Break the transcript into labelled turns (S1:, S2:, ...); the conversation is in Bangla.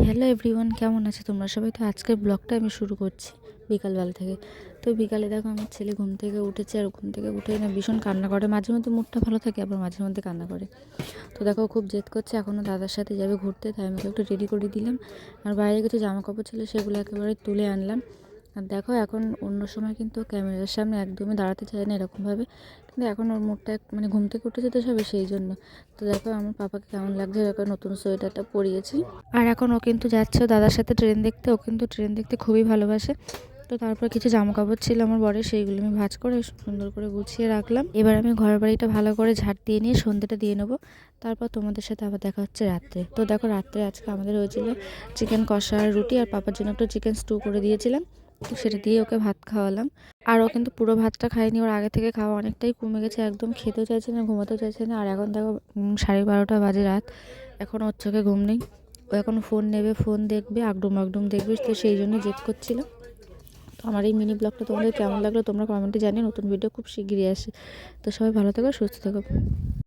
S1: হ্যালো এভরিওয়ান, কেমন আছে তোমরা সবাই? তো আজকের ব্লগটা আমি শুরু করছি বিকালবেলা থেকে। তো বিকালে দেখো আমার ছেলে ঘুম থেকে উঠেছে, আর ঘুম থেকে উঠেই না ভীষণ কান্না করে। মাঝে মধ্যে মুডটা ভালো থাকে, আবার মাঝে মধ্যে কান্না করে। তো দেখো খুব জেদ করছে, এখনও দাদার সাথে যাবে ঘুরতে, তাই আমি একটু রেডি করে দিলাম। আর বাইরে কিছু জামা কাপড় ছিল, সেগুলো একেবারে তুলে আনলাম। আর দেখো এখন অন্য সময় কিন্তু ক্যামেরার সামনে একদমই দাঁড়াতে চায় না এরকমভাবে, কিন্তু এখন ওর মুডটা মানে ঘুম থেকে উঠে যেতে সবে সেই জন্য। তো দেখো আমার পাপাকে কেমন লাগছে, এখন নতুন সোয়েটারটা পরিয়েছি। আর এখন ও কিন্তু যাচ্ছে দাদার সাথে ট্রেন দেখতে, ও কিন্তু ট্রেন দেখতে খুবই ভালোবাসে। তো তারপর কিছু জামা কাপড় ছিল আমার বরের, সেইগুলো আমি ভাঁজ করে সুন্দর করে গুছিয়ে রাখলাম। এবার আমি ঘর বাড়িটা ভালো করে ঝাড় দিয়ে নিয়ে সন্ধ্যেটা দিয়ে নেবো। তারপর তোমাদের সাথে আবার দেখা হচ্ছে রাত্রে। তো দেখো রাত্রে আজকে আমাদের হয়েছিল চিকেন কষা আর রুটি, আর পাপার জন্য একটু চিকেন স্টু করে দিয়েছিলাম। তো সেটা দিয়ে ওকে ভাত খাওয়ালাম। আর ও কিন্তু পুরো ভাতটা খায়নি, ওর আগে থেকে খাওয়া অনেকটাই কমে গেছে, একদম খেতেও চাইছে না, ঘুমাতেও চাইছে না। আর এখন দেখো 12:30 বাজে রাত, এখন ওর চোখে ঘুম নেই। ও এখন ফোন নেবে, ফোন দেখবে, আগডুম আগডুম দেখবে, তো সেই জন্য জেদ করছিল। তো আমার এই মিনি ব্লগটা তোমাদের কেমন লাগলো তোমরা কমেন্টে জানিও। নতুন ভিডিও খুব শিগগিরই আসে। তো সবাই ভালো থেকো, সুস্থ থেকো।